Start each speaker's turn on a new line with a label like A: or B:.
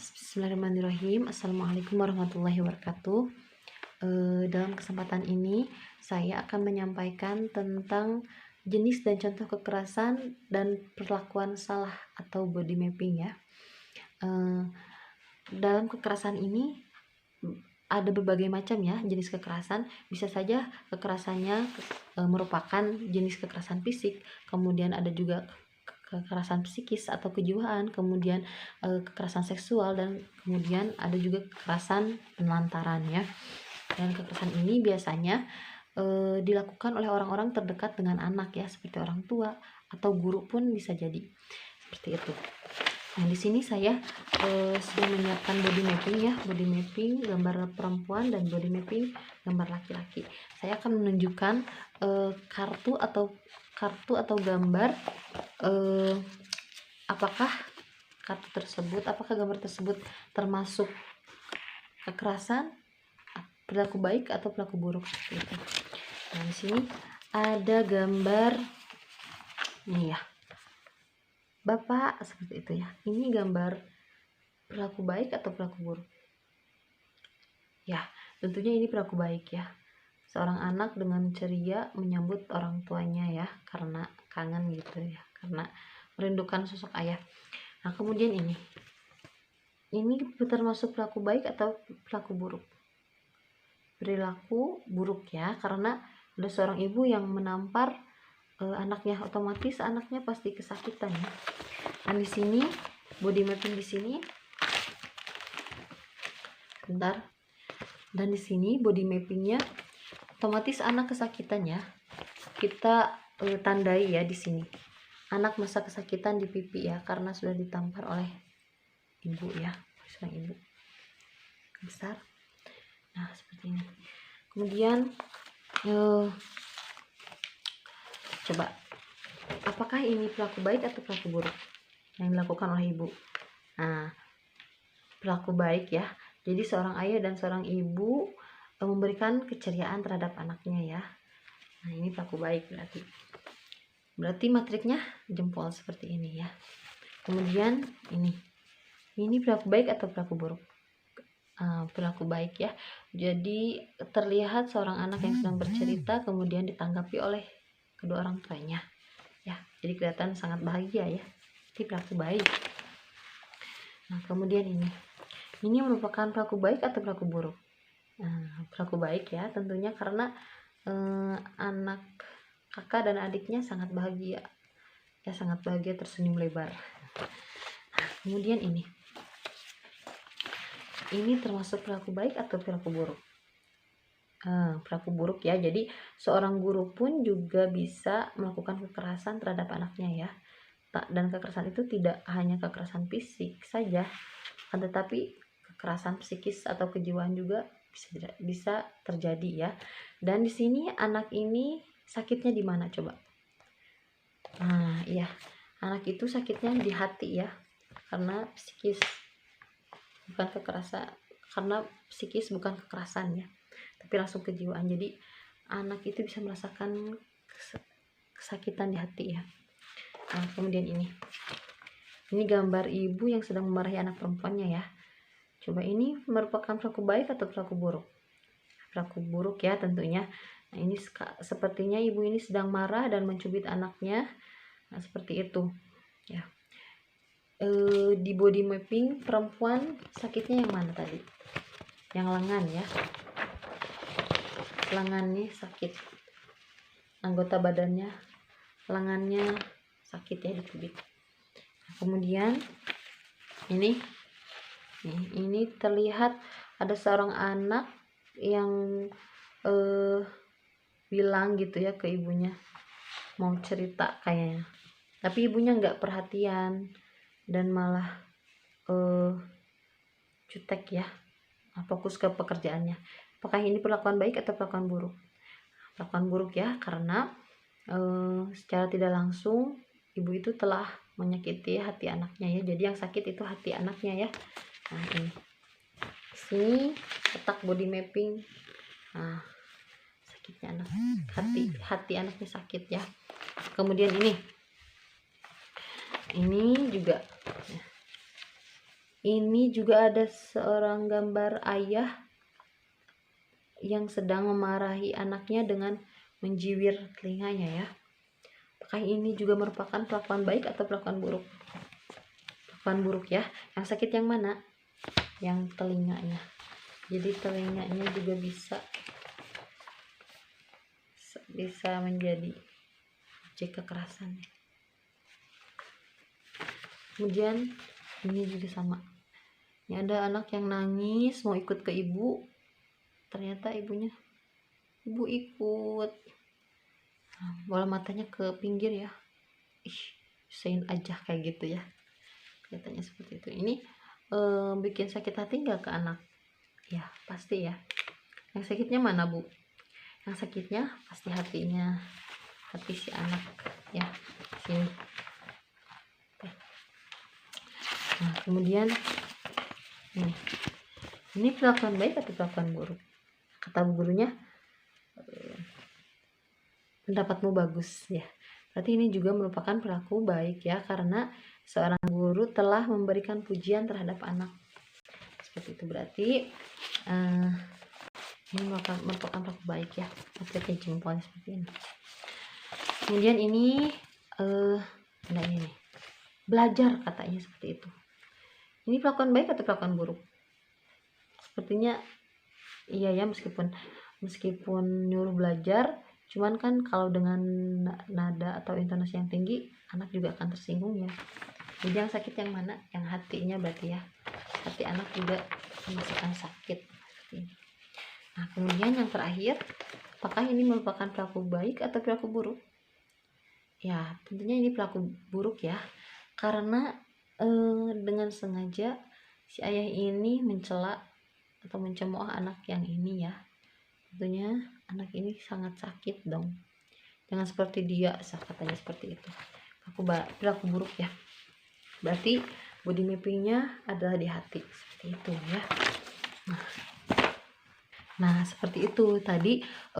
A: Bismillahirrahmanirrahim. Assalamualaikum warahmatullahi wabarakatuh. Dalam kesempatan ini saya akan menyampaikan tentang jenis dan contoh kekerasan dan perlakuan salah atau body mapping ya. Dalam kekerasan ini ada berbagai macam ya jenis kekerasan. Bisa saja kekerasannya merupakan jenis kekerasan fisik, kemudian ada juga kekerasan psikis atau kejiwaan, kemudian kekerasan seksual, dan kemudian ada juga kekerasan penelantaran ya. Dan kekerasan ini biasanya dilakukan oleh orang-orang terdekat dengan anak ya, seperti orang tua atau guru pun bisa jadi seperti itu. Nah, di sini saya sedang menyiapkan body mapping ya, body mapping gambar perempuan dan body mapping gambar laki-laki. Saya akan menunjukkan kartu atau gambar apakah gambar tersebut termasuk kekerasan, perilaku baik atau perilaku buruk gitu. Nah, di sini ada gambar ini ya, Bapak, seperti itu ya. Ini gambar perilaku baik atau perilaku buruk. Ya, tentunya ini perilaku baik ya. Seorang anak dengan ceria menyambut orang tuanya ya, karena kangen gitu ya, karena merindukan sosok ayah. Nah, kemudian ini termasuk perilaku baik atau perilaku buruk? Perilaku buruk ya, karena ada seorang ibu yang menampar anaknya, otomatis anaknya pasti kesakitan ya. Nah, di sini body mapping di sini, bentar. Dan di sini body mappingnya otomatis anak kesakitan ya. Kita tandai ya di sini. Anak masa kesakitan di pipi ya, karena sudah ditampar oleh ibu ya, seorang ibu besar. Nah, seperti ini. Kemudian coba, apakah ini perilaku baik atau perilaku buruk yang dilakukan oleh ibu? Nah, perilaku baik ya. Jadi seorang ayah dan seorang ibu memberikan keceriaan terhadap anaknya ya. Nah, ini perilaku baik berarti matriknya jempol seperti ini ya. Kemudian ini perilaku baik atau perilaku buruk? Perilaku baik ya. Jadi terlihat seorang anak yang sedang bercerita kemudian ditanggapi oleh kedua orang tuanya ya, jadi kelihatan sangat bahagia ya. Ini perilaku baik. Nah, kemudian ini merupakan perilaku baik atau perilaku buruk? Perilaku baik ya, tentunya karena anak kakak dan adiknya sangat bahagia ya, sangat bahagia, tersenyum lebar. Nah, kemudian ini termasuk perilaku baik atau perilaku buruk? Perilaku buruk ya. Jadi seorang guru pun juga bisa melakukan kekerasan terhadap anaknya ya. Dan kekerasan itu tidak hanya kekerasan fisik saja, tetapi kekerasan psikis atau kejiwaan juga bisa terjadi ya. Dan di sini anak ini sakitnya di mana coba? Nah, iya, anak itu sakitnya di hati ya, karena psikis bukan kekerasan, karena psikis bukan kekerasan ya, tapi langsung kejiwaan. Jadi anak itu bisa merasakan kesakitan di hati ya. Nah, kemudian ini gambar ibu yang sedang memarahi anak perempuannya ya. Coba, ini merupakan perilaku baik atau perilaku buruk? Perilaku buruk ya tentunya. Nah, ini sepertinya ibu ini sedang marah dan mencubit anaknya. Nah, seperti itu ya. Di body mapping perempuan sakitnya yang mana tadi? Yang lengan ya. Lengannya sakit. Anggota badannya, lengannya sakit ya, dicubit. Nah, kemudian ini terlihat ada seorang anak yang bilang gitu ya ke ibunya, mau cerita kayaknya, tapi ibunya nggak perhatian dan malah cutek ya, fokus ke pekerjaannya. Apakah ini perlakuan baik atau perlakuan buruk? Perlakuan buruk ya, karena secara tidak langsung ibu itu telah menyakiti hati anaknya ya. Jadi yang sakit itu hati anaknya ya. Nah, ini sini letak body mapping. Nah, sakitnya anak, hati anaknya sakit ya. Kemudian ini juga Ini juga ada seorang gambar ayah yang sedang memarahi anaknya dengan menjiwir telinganya ya. Apakah ini juga merupakan perlakuan baik atau perlakuan buruk? Perlakuan buruk ya. Yang sakit yang mana? Yang telinganya. Jadi telinganya juga bisa menjadi objek kekerasan. Kemudian ini juga sama. Ini ada anak yang nangis mau ikut ke ibu, ternyata ibu ikut, bola matanya ke pinggir ya. Usahain aja kayak gitu ya, kelihatannya seperti itu. Ini bikin sakit hati nggak ke anak? Ya pasti ya. Yang sakitnya mana bu? Yang sakitnya pasti hatinya, hati si anak ya, sini. Nah kemudian ini perlakuan baik atau perlakuan buruk? Kata gurunya, pendapatmu bagus ya. Berarti ini juga merupakan perilaku baik ya, karena seorang guru telah memberikan pujian terhadap anak. Seperti itu berarti ini merupakan perilaku baik ya. Pakai jempol seperti ini. Kemudian ini ada ini nih, belajar katanya seperti itu. Ini perlakuan baik atau perlakuan buruk? Sepertinya iya ya, meskipun nyuruh belajar, cuman kan kalau dengan nada atau intonasi yang tinggi, anak juga akan tersinggung ya. Jadi yang sakit yang mana? Yang hatinya berarti ya. Hati anak juga merasakan sakit. Nah kemudian yang terakhir, apakah ini merupakan perilaku baik atau perilaku buruk? Ya tentunya ini perilaku buruk ya, karena dengan sengaja si ayah ini mencela atau mencemooh anak yang ini ya. Tentunya anak ini sangat sakit dong. Jangan seperti dia, katanya seperti itu. Perilaku buruk ya. Berarti body mappingnya adalah di hati, seperti itu ya. Nah seperti itu tadi